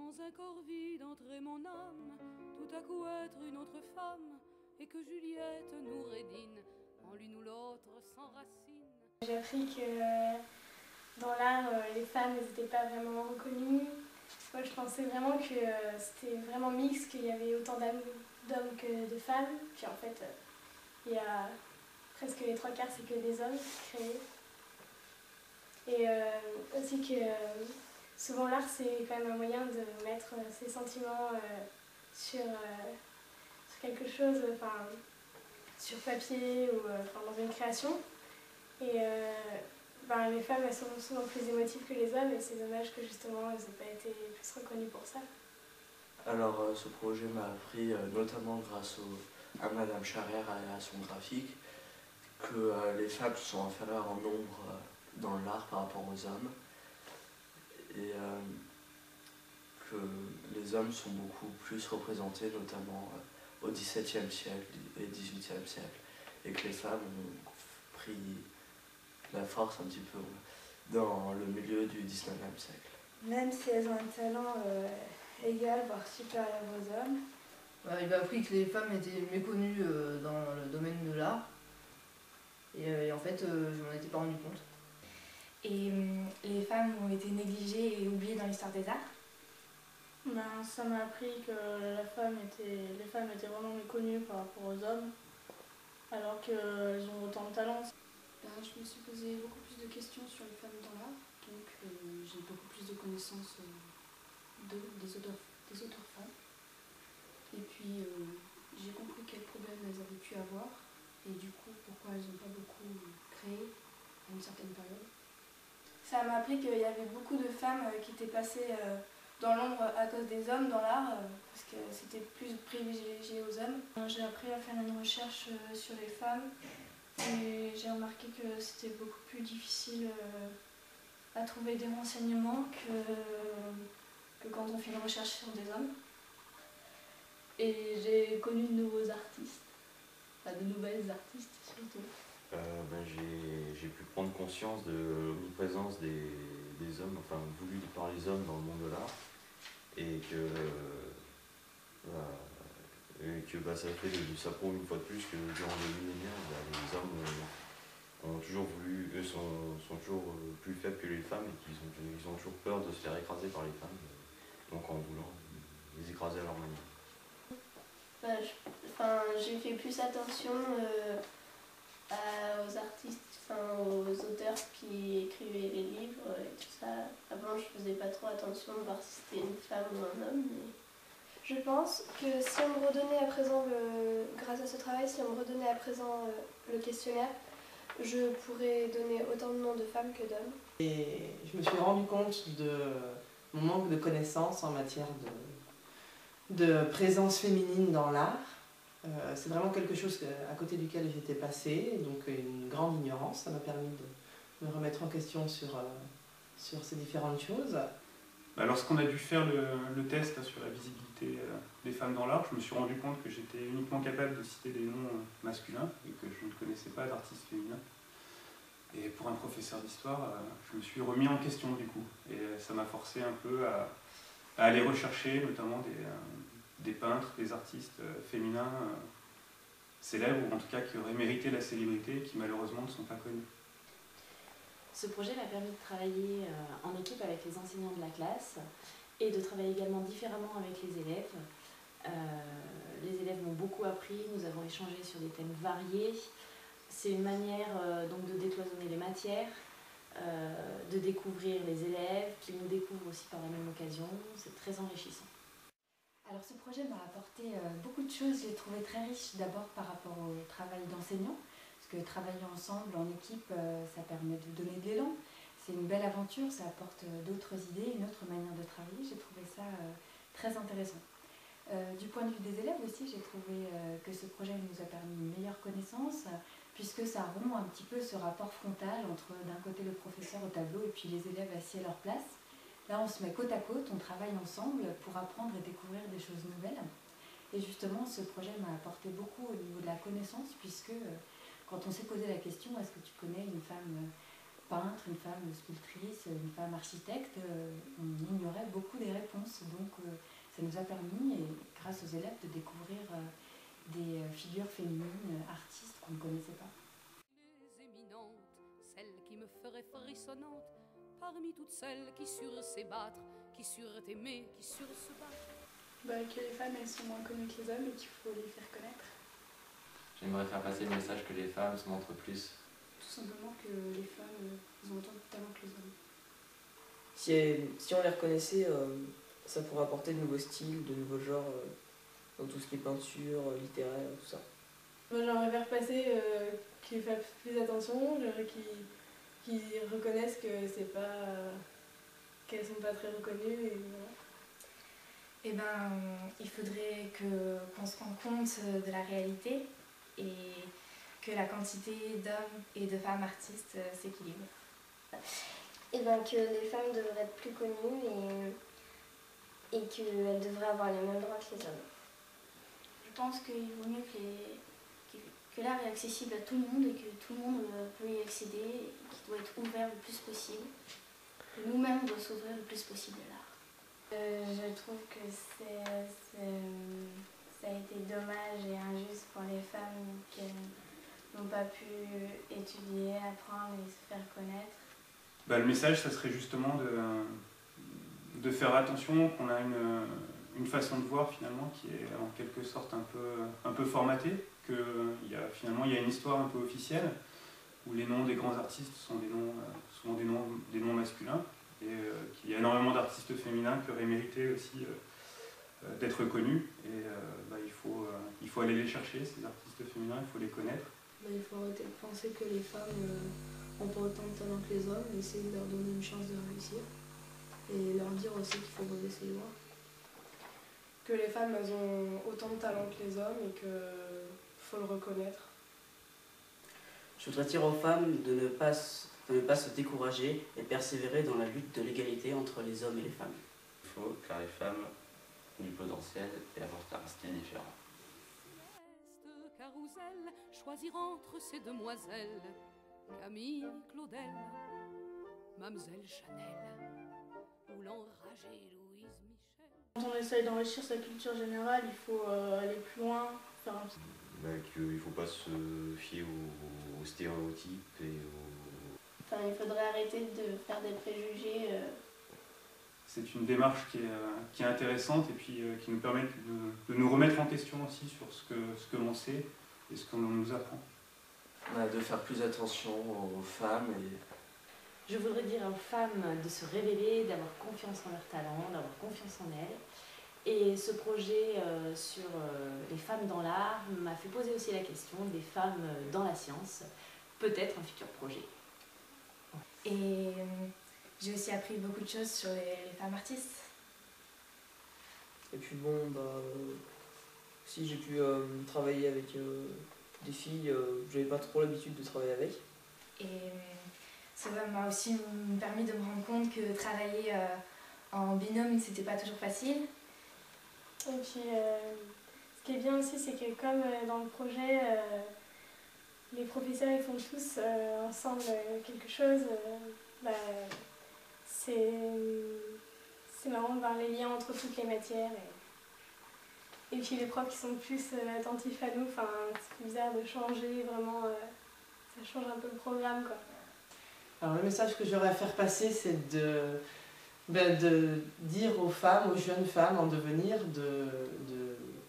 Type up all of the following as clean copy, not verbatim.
dans un corps vide entrer mon âme, tout à coup être une autre femme, et que Juliette nous Noureddin, en l'une ou l'autre s'enracine. J'ai appris que dans l'art, les femmes n'étaient pas vraiment reconnues. Moi, je pensais vraiment que c'était vraiment mixte, qu'il y avait autant d'hommes que de femmes. Puis en fait, il y a presque les trois quarts, c'est que des hommes créés. Et aussi que souvent l'art, c'est quand même un moyen de mettre ses sentiments sur quelque chose, enfin, sur papier ou dans une création. Et les femmes, elles sont souvent plus émotives que les hommes, et c'est dommage que justement elles n'aient pas été plus reconnues pour ça. Alors ce projet m'a appris, notamment grâce à Madame Charrière et à son graphique, que les femmes sont inférieures en nombre dans l'art par rapport aux hommes, et que les hommes sont beaucoup plus représentés, notamment au XVIIe siècle et XVIIIe siècle, et que les femmes ont pris la force un petit peu dans le milieu du XIXe siècle. Même si elles ont un talent égal, voire supérieur aux hommes. Il m'a appris que les femmes étaient méconnues dans le domaine de l'art. Et en fait, je m'en étais pas rendu compte. Et les femmes ont été négligées et oubliées dans l'histoire des arts. Ça m'a appris que les femmes étaient vraiment méconnues par rapport aux hommes, alors qu'elles ont autant de talent. Je me suis posé beaucoup plus de questions sur les femmes dans l'art, donc j'ai beaucoup plus de connaissances des auteurs femmes. Et puis j'ai compris quels problèmes elles avaient pu avoir, et du coup pourquoi elles n'ont pas beaucoup créé à une certaine période. Ça m'a appris qu'il y avait beaucoup de femmes qui étaient passées dans l'ombre à cause des hommes dans l'art, parce que c'était plus privilégié aux hommes. J'ai appris à faire une recherche sur les femmes, et j'ai remarqué que c'était beaucoup plus difficile à trouver des renseignements que quand on fait une recherche sur des hommes. Et j'ai connu de nouveaux artistes, de nouvelles artistes surtout. J'ai pu prendre conscience de l'omniprésence des hommes, enfin voulue par les hommes dans le monde de l'art, et que ça prouve une fois de plus que durant les millénaires, les hommes ont toujours voulu, sont toujours plus faibles que les femmes, et qu'ils ont toujours peur de se faire écraser par les femmes, donc en voulant les écraser à leur manière. J'ai fait plus attention aux artistes, aux auteurs qui écrivaient les livres et tout ça. Avant, je faisais pas trop attention de voir si c'était une femme ou un homme. Mais... Je pense que si on me redonnait à présent, grâce à ce travail, si on me redonnait à présent le questionnaire, je pourrais donner autant de noms de femmes que d'hommes. Et je me suis rendu compte de mon manque de connaissances en matière de présence féminine dans l'art. C'est vraiment quelque chose à côté duquel j'étais passée, donc une grande ignorance. Ça m'a permis de me remettre en question sur ces différentes choses. Lorsqu'on a dû faire le test sur la visibilité des femmes dans l'art, je me suis rendu compte que j'étais uniquement capable de citer des noms masculins et que je ne connaissais pas d'artistes féminins. Et pour un professeur d'histoire, je me suis remis en question du coup. Et ça m'a forcé un peu à aller rechercher notamment des peintres, des artistes féminins célèbres, ou en tout cas qui auraient mérité la célébrité et qui malheureusement ne sont pas connus. Ce projet m'a permis de travailler en équipe avec les enseignants de la classe et de travailler également différemment avec les élèves. Les élèves m'ont beaucoup appris, nous avons échangé sur des thèmes variés. C'est une manière donc de décloisonner les matières, de découvrir les élèves, qui nous découvrent aussi par la même occasion. C'est très enrichissant. Alors ce projet m'a apporté beaucoup de choses, je l'ai trouvé très riche d'abord par rapport au travail d'enseignant, parce que travailler ensemble en équipe, ça permet de donner de l'élan. C'est une belle aventure, ça apporte d'autres idées, une autre manière de travailler, j'ai trouvé ça très intéressant. Du point de vue des élèves aussi, j'ai trouvé que ce projet nous a permis une meilleure connaissance, puisque ça rompt un petit peu ce rapport frontal entre d'un côté le professeur au tableau et puis les élèves assis à leur place. Là, on se met côte à côte, on travaille ensemble pour apprendre et découvrir des choses nouvelles. Et justement, ce projet m'a apporté beaucoup au niveau de la connaissance, puisque quand on s'est posé la question, est-ce que tu connais une femme peintre, une femme sculptrice, une femme architecte, on ignorait beaucoup des réponses. Donc ça nous a permis, et grâce aux élèves, de découvrir des figures féminines, artistes qu'on ne connaissait pas. Les éminentes, celles qui me feraient frissonnante, parmi toutes celles qui surent s'ébattre, qui surent aimer, qui surent se battre. Que les femmes, elles sont moins connues que les hommes et qu'il faut les faire connaître. J'aimerais faire passer le message que les femmes se montrent plus. Tout simplement que les femmes, elles ont autant de talent que les hommes. Si on les reconnaissait, ça pourrait apporter de nouveaux styles, de nouveaux genres, dans tout ce qui est peinture, littéraire, tout ça. Moi, j'aimerais faire passer qu'ils fassent plus attention, qu'ils reconnaissent que c'est pas, qu'elles sont pas très reconnues. Et voilà. Eh ben, il faudrait qu'on se rende compte de la réalité et que la quantité d'hommes et de femmes artistes s'équilibre. Et ben, que les femmes devraient être plus connues et qu'elles devraient avoir les mêmes droits que les hommes. Je pense qu'il vaut mieux que l'art est accessible à tout le monde et que tout le monde peut y accéder, et qu'il doit être ouvert le plus possible. Que nous-mêmes, on doit s'ouvrir le plus possible à l'art. Je trouve que ça a été dommage et injuste pour les femmes qui n'ont pas pu étudier, apprendre et se faire connaître. Le message, ça serait justement de faire attention qu'on a une façon de voir finalement qui est en quelque sorte un peu formatée, qu'il y a finalement il y a une histoire un peu officielle où les noms des grands artistes sont souvent des noms masculins et qu'il y a énormément d'artistes féminins qui auraient mérité aussi d'être connus et il faut aller les chercher, ces artistes féminins, il faut les connaître. Il faut arrêter de penser que les femmes n'ont pas autant de talent que les hommes, et essayer de leur donner une chance de réussir et leur dire aussi qu'il faut redresser les bras. Que les femmes, elles ont autant de talent que les hommes et qu'il faut le reconnaître. Je voudrais dire aux femmes de ne pas se décourager et persévérer dans la lutte de l'égalité entre les hommes et les femmes. Il faut, car les femmes ont du potentiel et apportent un style différent. Carousel, choisir entre ces demoiselles, Camille Claudel, Mademoiselle Chanel, ou l'enragée Louise Michel. Quand on essaye d'enrichir sa culture générale, il faut aller plus loin, faire un petit... Qu'il ne faut pas se fier aux stéréotypes et aux... Enfin, il faudrait arrêter de faire des préjugés. C'est une démarche qui est intéressante et puis qui nous permet de nous remettre en question aussi sur ce que l'on sait et ce que l'on nous apprend. De faire plus attention aux femmes. Je voudrais dire aux femmes de se révéler, d'avoir confiance en leur talent, d'avoir confiance en elles. Et ce projet sur les femmes dans l'art m'a fait poser aussi la question des femmes dans la science, peut-être un futur projet. Et j'ai aussi appris beaucoup de choses sur les femmes artistes. Et puis si j'ai pu travailler avec des filles, j'avais pas trop l'habitude de travailler avec. Et ça m'a aussi permis de me rendre compte que travailler en binôme, c'était pas toujours facile. Et puis, ce qui est bien aussi, c'est que comme dans le projet, les professeurs ils font tous ensemble quelque chose, c'est marrant de voir les liens entre toutes les matières. Et puis les profs qui sont plus attentifs à nous, c'est bizarre de changer vraiment, ça change un peu le programme, quoi. Alors le message que j'aurais à faire passer, c'est de dire aux femmes, aux jeunes femmes en devenir, de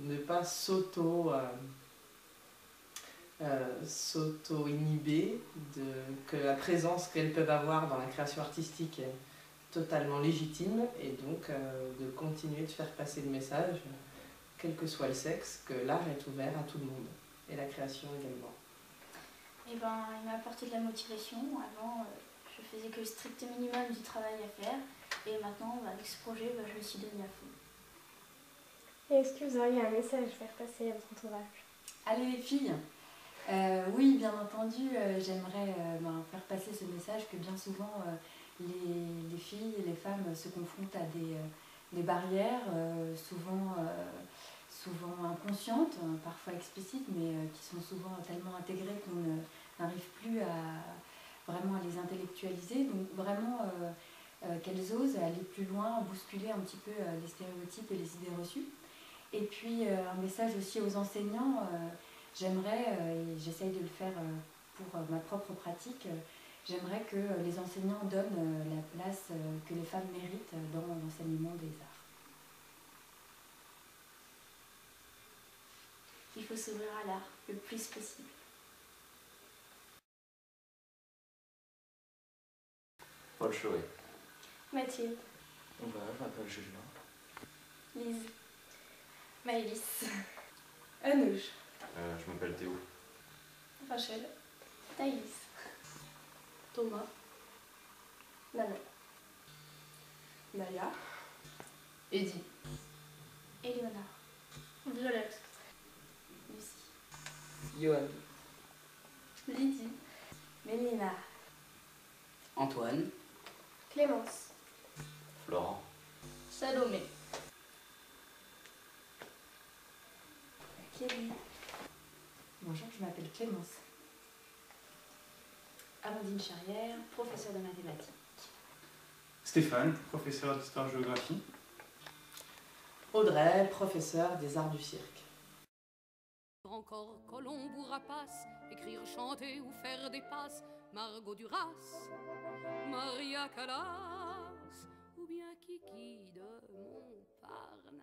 ne pas s'auto-inhiber, que la présence qu'elles peuvent avoir dans la création artistique est totalement légitime et donc de continuer de faire passer le message, quel que soit le sexe, que l'art est ouvert à tout le monde et la création également. Il m'a apporté de la motivation. Avant, je faisais que le strict minimum du travail à faire. Et maintenant, avec ce projet, je me suis donnée à fond. Et est-ce que vous auriez un message à faire passer à votre entourage? Allez les filles, oui, bien entendu, j'aimerais faire passer ce message que bien souvent les filles et les femmes se confrontent à des barrières, souvent inconscientes, parfois explicites, mais qui sont souvent tellement intégrées qu'on n'arrive plus vraiment à les intellectualiser, donc vraiment qu'elles osent aller plus loin, bousculer un petit peu les stéréotypes et les idées reçues. Et puis un message aussi aux enseignants, j'aimerais, et j'essaye de le faire pour ma propre pratique, j'aimerais que les enseignants donnent la place que les femmes méritent dans l'enseignement des arts. Il faut s'ouvrir à l'art le plus possible. Paul Chauret. Mathilde. Ouais, je m'appelle Julien. Lise. Maëlys. Anouche. Je m'appelle Théo. Rachel. Thaïs. Thomas. Manon. Naya. Eddy. Éléonore. Violette. Lucie. Johan. Lydie. Mélina. Antoine. Clémence. Florent. Salomé. Kelly. Bonjour, je m'appelle Clémence. Amandine Charrière, professeure de mathématiques. Stéphane, professeur d'histoire-géographie. Audrey, professeure des arts du cirque. Encore colombe ou rapace, écrire, chanter ou faire des passes, Margot Duras, Maria Callas, ou bien Kiki de Montparnasse.